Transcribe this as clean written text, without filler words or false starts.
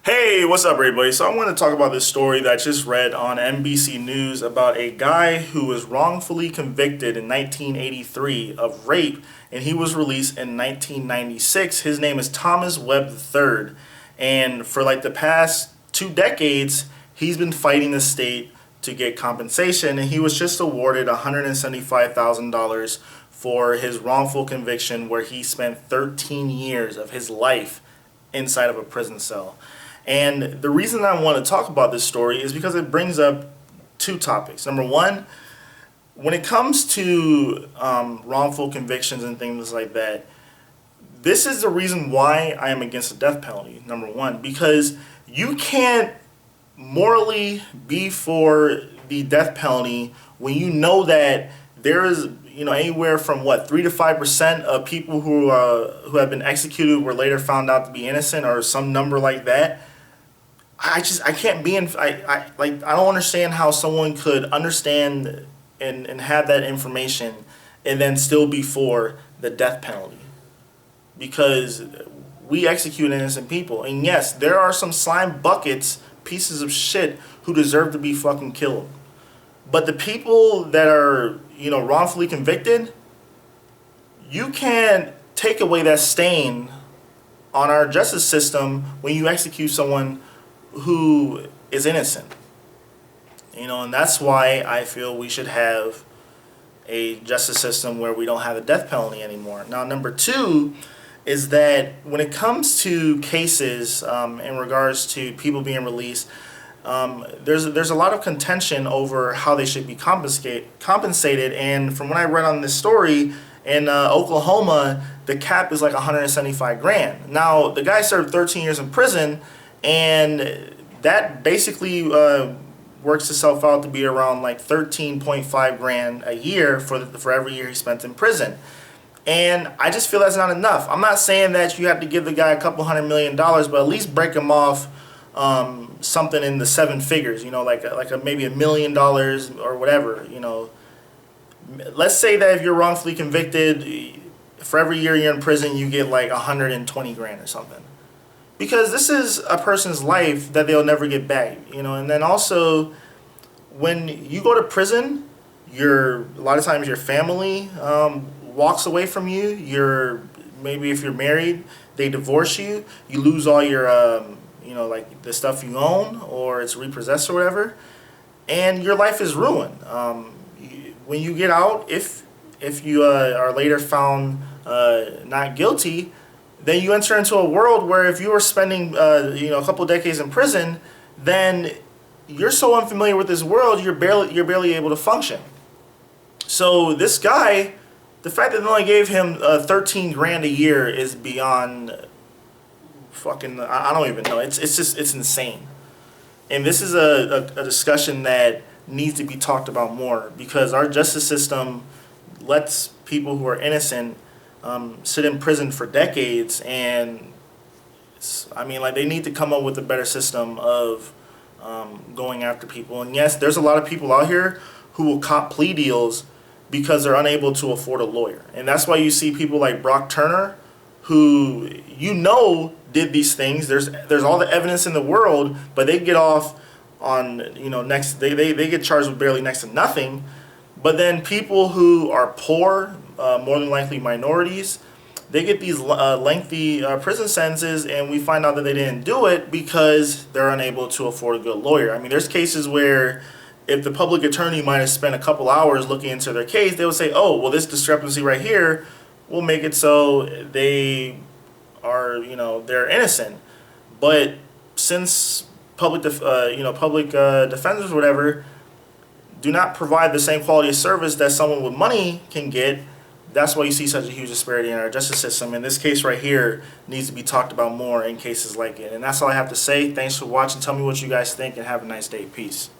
Hey, what's up, everybody? So I want to talk about this story that I just read on NBC News about a guy who was wrongfully convicted in 1983 of rape, and he was released in 1996. His name is Thomas Webb III, and for like the past 2 decades, he's been fighting the state to get compensation, and he was just awarded $175,000 for his wrongful conviction where he spent 13 years of his life inside of a prison cell. And the reason I want to talk about this story is because it brings up two topics. Number one, when it comes to wrongful convictions and things like that, this is the reason why I am against the death penalty. Number one, because you can't morally be for the death penalty when you know that there is anywhere from 3 to 5% of people who have been executed were later found out to be innocent, or some number like that. I can't be in. I don't understand how someone could understand and have that information and then still be for the death penalty, because we execute innocent people. And yes, there are some slime buckets, pieces of shit, who deserve to be fucking killed. But the people that are wrongfully convicted, you can't take away that stain on our justice system when you execute someone who is innocent. And that's why I feel we should have a justice system where we don't have the death penalty anymore. Now, number two is that when it comes to cases in regards to people being released, there's a lot of contention over how they should be compensated. And from what I read on this story, in Oklahoma, the cap is like 175 grand. Now, the guy served 13 years in prison, and that basically works itself out to be around like 13.5 grand a year for every year he spent in prison. And I just feel that's not enough. I'm not saying that you have to give the guy a couple $100 million, but at least break him off something in the seven figures, like maybe $1 million or whatever. Let's say that if you're wrongfully convicted, for every year you're in prison, you get like 120 grand or something. Because this is a person's life that they'll never get back, And then also, when you go to prison, a lot of times your family walks away from you. Maybe if you're married, they divorce you. You lose all your, like the stuff you own, or it's repossessed or whatever, and your life is ruined. When you get out, if you are later found not guilty, then you enter into a world where if you were spending a couple of decades in prison, then you're so unfamiliar with this world, you're barely able to function. So this guy, the fact that they only gave him 13 grand a year is beyond fucking, I don't even know. It's insane. And this is a discussion that needs to be talked about more, because our justice system lets people who are innocent sit in prison for decades, and they need to come up with a better system of going after people. And yes, there's a lot of people out here who will cop plea deals because they're unable to afford a lawyer. And that's why you see people like Brock Turner, who did these things. There's all the evidence in the world, but they get off on they get charged with barely next to nothing. But then people who are poor, more than likely minorities, they get these lengthy prison sentences, and we find out that they didn't do it because they're unable to afford a good lawyer. There's cases where if the public attorney might have spent a couple hours looking into their case, they would say, oh, well, this discrepancy right here will make it so they are, they're innocent. But since public defenders or whatever do not provide the same quality of service that someone with money can get, that's why you see such a huge disparity in our justice system. And this case right here needs to be talked about more in cases like it. And that's all I have to say. Thanks for watching. Tell me what you guys think, and have a nice day. Peace.